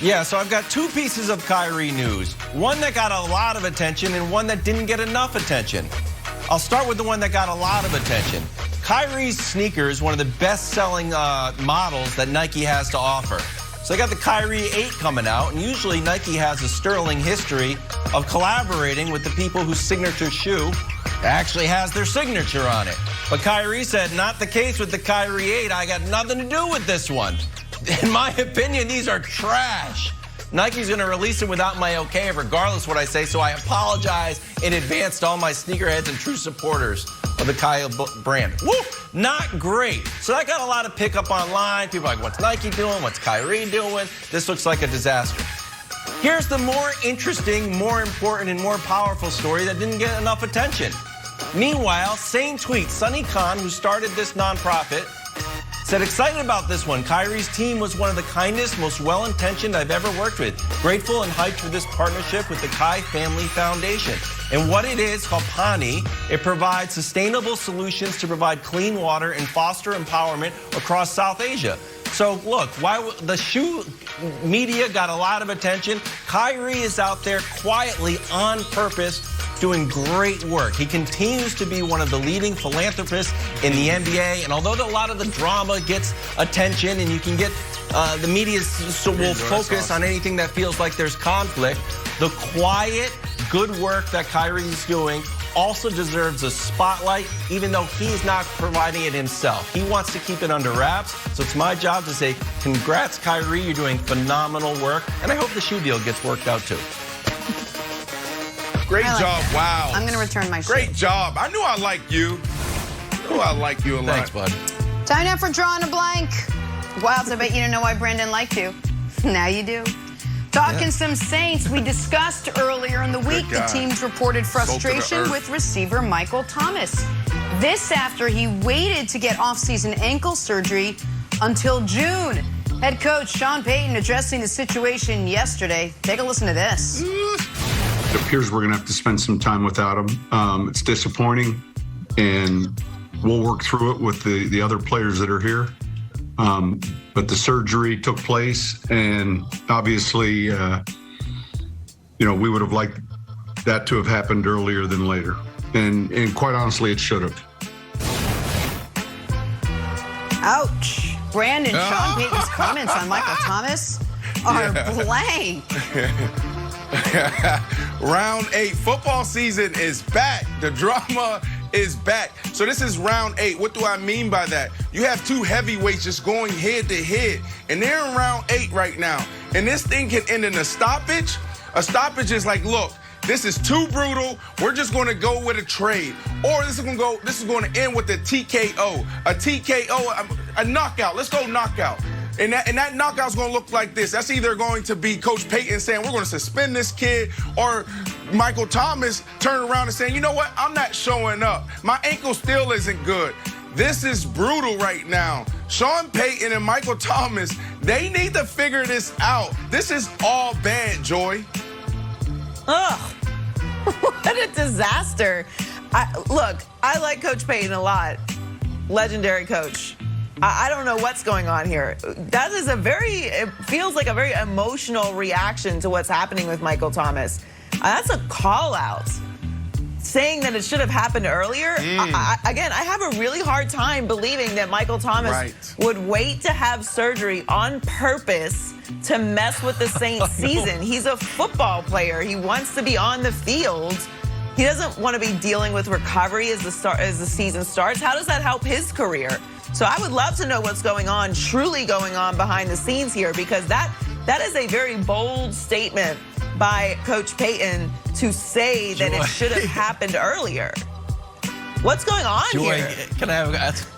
Yeah, so I've got two pieces of Kyrie news. One that got a lot of attention and one that didn't get enough attention. I'll start with the one that got a lot of attention. Kyrie's sneakers, one of the best-selling models that Nike has to offer. So they got the Kyrie 8 coming out, and usually Nike has a sterling history of collaborating with the people whose signature shoe actually has their signature on it. But Kyrie said, not the case with the Kyrie 8. I got nothing to do with this one. In my opinion, these are trash. Nike's going to release it without my okay, regardless what I say, so I apologize in advance to all my sneakerheads and true supporters of the Kyrie brand. Woo! Not great. So that got a lot of pickup online. People are like, what's Nike doing? What's Kyrie doing? This looks like a disaster. Here's the more interesting, more important, and more powerful story that didn't get enough attention. Meanwhile, same tweet, Sonny Khan, who started this nonprofit, said, excited about this one. Kyrie's team was one of the kindest, most well-intentioned I've ever worked with. Grateful and hyped for this partnership with the Kai Family Foundation. And what it is called PANI, it provides sustainable solutions to provide clean water and foster empowerment across South Asia. So look, the shoe media got a lot of attention. Kyrie is out there quietly on purpose doing great work. He continues to be one of the leading philanthropists in the NBA. And although a lot of the drama gets attention and you can get the media will focus on anything that feels like there's conflict, the quiet, good work that Kyrie is doing also deserves a spotlight, even though he's not providing it himself. He wants to keep it under wraps, so it's my job to say, congrats, Kyrie, you're doing phenomenal work, and I hope the shoe deal gets worked out, too. Great job, wow. I'm going to return my shoe. Great job. I knew I liked you. I knew I liked you a lot. Thanks, bud. Time now for Drawing a Blank. Wilds, I bet you didn't know why Brandon liked you. Now you do. Talking some Saints, we discussed earlier in the week the team's reported frustration with receiver Michael Thomas. This after he waited to get off-season ankle surgery until June. Head coach Sean Payton addressing the situation yesterday. Take a listen to this. It appears we're going to have to spend some time without him. It's disappointing, and we'll work through it with the other players that are here. But the surgery took place, and obviously, we would have liked that to have happened earlier than later. And quite honestly, it should have. Ouch. Brandon, Sean Payton's comments on Michael Thomas are blank. Round 8. Football season is back. The drama is back. So this is round 8. What do I mean by that? You have two heavyweights just going head to head, and they're in round 8 right now. And this thing can end in a stoppage. A stoppage is like, look, this is too brutal. We're just going to go with a trade, or this is going to end with a TKO, a knockout. Let's go knockout. And that knockout's going to look like this. That's either going to be Coach Payton saying, we're going to suspend this kid, or Michael Thomas turning around and saying, you know what, I'm not showing up. My ankle still isn't good. This is brutal right now. Sean Payton and Michael Thomas, they need to figure this out. This is all bad, Joy. Ugh, what a disaster. Look, I like Coach Payton a lot. Legendary coach. I don't know what's going on here. That is it feels like a very emotional reaction to what's happening with Michael Thomas. That's a call out. Saying that it should have happened earlier. Again, I have a really hard time believing that Michael Thomas would wait to have surgery on purpose to mess with the Saints season. He's a football player. He wants to be on the field. He doesn't want to be dealing with recovery as the season starts. How does that help his career? So I would love to know what's going on, truly going on behind the scenes here, because that is a very bold statement by Coach Payton to say that it should have happened earlier. What's going on here? Can I have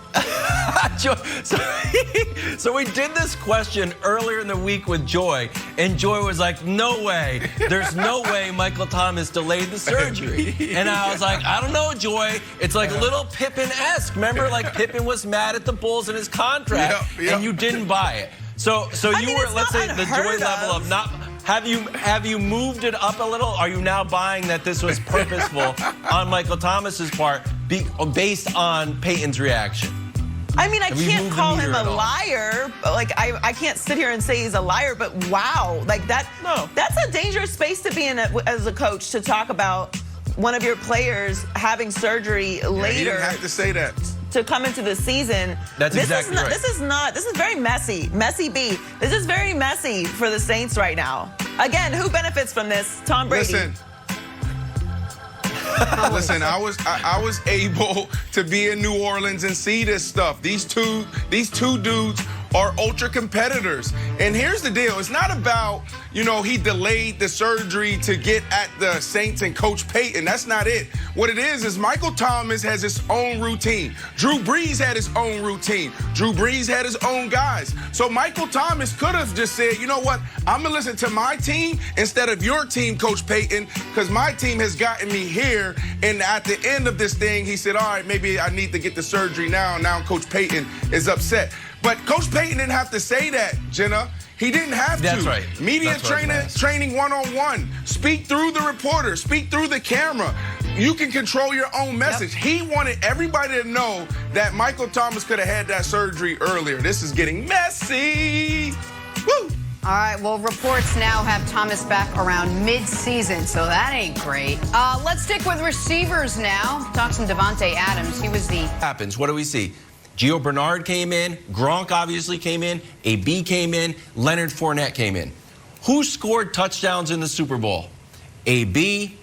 Joy, so we did this question earlier in the week with Joy, and Joy was like, no way. There's no way Michael Thomas delayed the surgery. And I was like, I don't know, Joy. It's like a little Pippen-esque. Remember, like Pippen was mad at the Bulls and his contract, and you didn't buy it. So you were, let's say, the Joy level of not... Have you moved it up a little? Are you now buying that this was purposeful on Michael Thomas's part based on Payton's reaction? I mean, I Have we can't moved the call him meter a at all? liar. Like, I can't sit here and say he's a liar, but wow. Like, that's a dangerous space to be in as a coach, to talk about one of your players having surgery later. He didn't have to say that. To come into the season. That's exactly right. This is very messy. Messy B. This is very messy for the Saints right now. Again, who benefits from this? Tom Brady. Listen, I was able to be in New Orleans and see this stuff. These two dudes are ultra competitors. And here's the deal. It's not about, he delayed the surgery to get at the Saints and Coach Payton. That's not it. What it is Michael Thomas has his own routine. Drew Brees had his own routine. Drew Brees had his own guys. So Michael Thomas could have just said, you know what, I'm going to listen to my team instead of your team, Coach Payton, because my team has gotten me here. And at the end of this thing, he said, all right, maybe I need to get the surgery now. Now Coach Payton is upset. But Coach Payton didn't have to say that, Jenna. He didn't have to. That's right. Media That's right, training one-on-one. Speak through the reporter. Speak through the camera. You can control your own message. Yep. He wanted everybody to know that Michael Thomas could have had that surgery earlier. This is getting messy. Woo! All right, well, reports now have Thomas back around mid-season, so that ain't great. Let's stick with receivers now. Talk some Devontae Adams. He was the... Happens. What do we see? Gio Bernard came in. Gronk obviously came in. AB came in. Leonard Fournette came in. Who scored touchdowns in the Super Bowl? AB,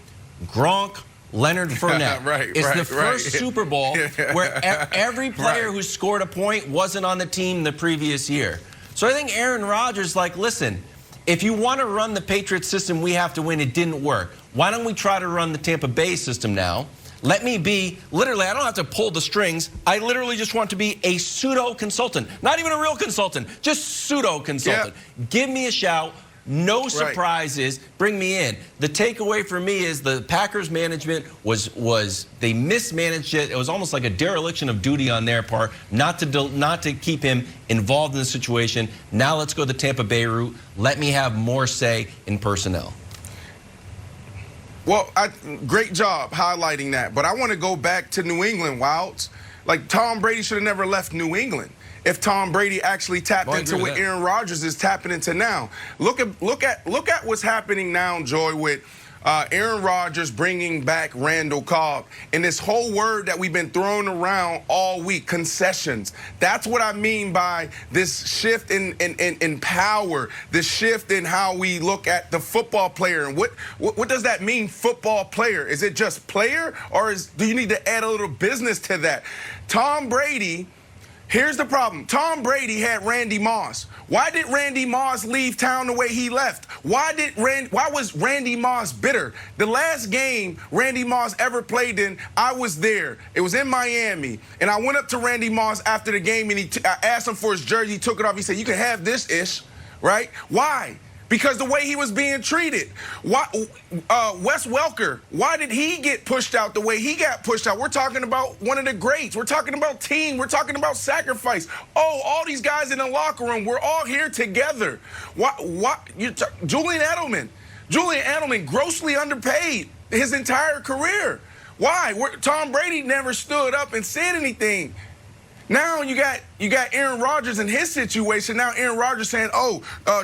Gronk, Leonard Fournette. It's the first Super Bowl where every player who scored a point wasn't on the team the previous year. So I think Aaron Rodgers, listen, if you want to run the Patriots system, we have to win. It didn't work. Why don't we try to run the Tampa Bay system now? Let me be, literally, I don't have to pull the strings. I literally just want to be a pseudo consultant. Not even a real consultant, just pseudo consultant. Yep. Give me a shout. No surprises. Bring me in. The takeaway for me is the Packers management was they mismanaged it. It was almost like a dereliction of duty on their part not to keep him involved in the situation. Now let's go the Tampa Bay route. Let me have more say in personnel. Well, great job highlighting that. But I want to go back to New England, Wilds. Tom Brady should have never left New England if Tom Brady actually tapped into what Aaron Rodgers is tapping into now. Look at what's happening now, Joy, with Aaron Rodgers bringing back Randall Cobb. And this whole word that we've been throwing around all week, concessions. That's what I mean by this shift in power, this shift in how we look at the football player. And what does that mean, football player? Is it just player, or do you need to add a little business to that? Tom Brady... Here's the problem. Tom Brady had Randy Moss. Why did Randy Moss leave town the way he left? Why was Randy Moss bitter? The last game Randy Moss ever played in, I was there. It was in Miami. And I went up to Randy Moss after the game, and I asked him for his jersey. He took it off. He said, you can have this ish, right? Why? Because the way he was being treated. Wes Welker, why did he get pushed out the way he got pushed out? We're talking about one of the greats. We're talking about team. We're talking about sacrifice. Oh, all these guys in the locker room, we're all here together. Julian Edelman, grossly underpaid his entire career. Why? Tom Brady never stood up and said anything. Now you got Aaron Rodgers in his situation. Now Aaron Rodgers saying,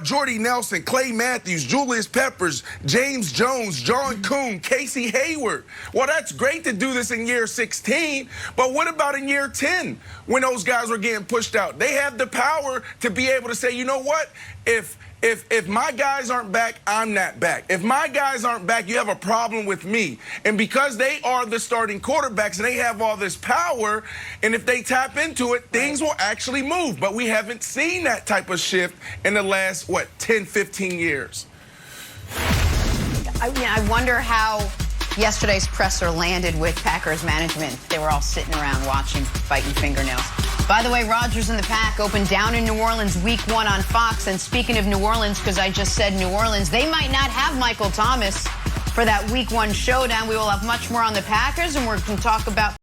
Jordy Nelson, Clay Matthews, Julius Peppers, James Jones, John Kuhn, Casey Hayward. Well, that's great to do this in year 16, but what about in year 10 when those guys were getting pushed out? They have the power to be able to say, you know what? If my guys aren't back, I'm not back. If my guys aren't back, you have a problem with me. And because they are the starting quarterbacks and they have all this power, and if they tap into it, things will actually move. But we haven't seen that type of shift in the last, 10, 15 years. I wonder how yesterday's presser landed with Packers management. They were all sitting around watching, biting fingernails. By the way, Rodgers and the Pack opened down in New Orleans week 1 on Fox. And speaking of New Orleans, because I just said New Orleans, they might not have Michael Thomas for that week 1 showdown. We will have much more on the Packers, and we're going to talk about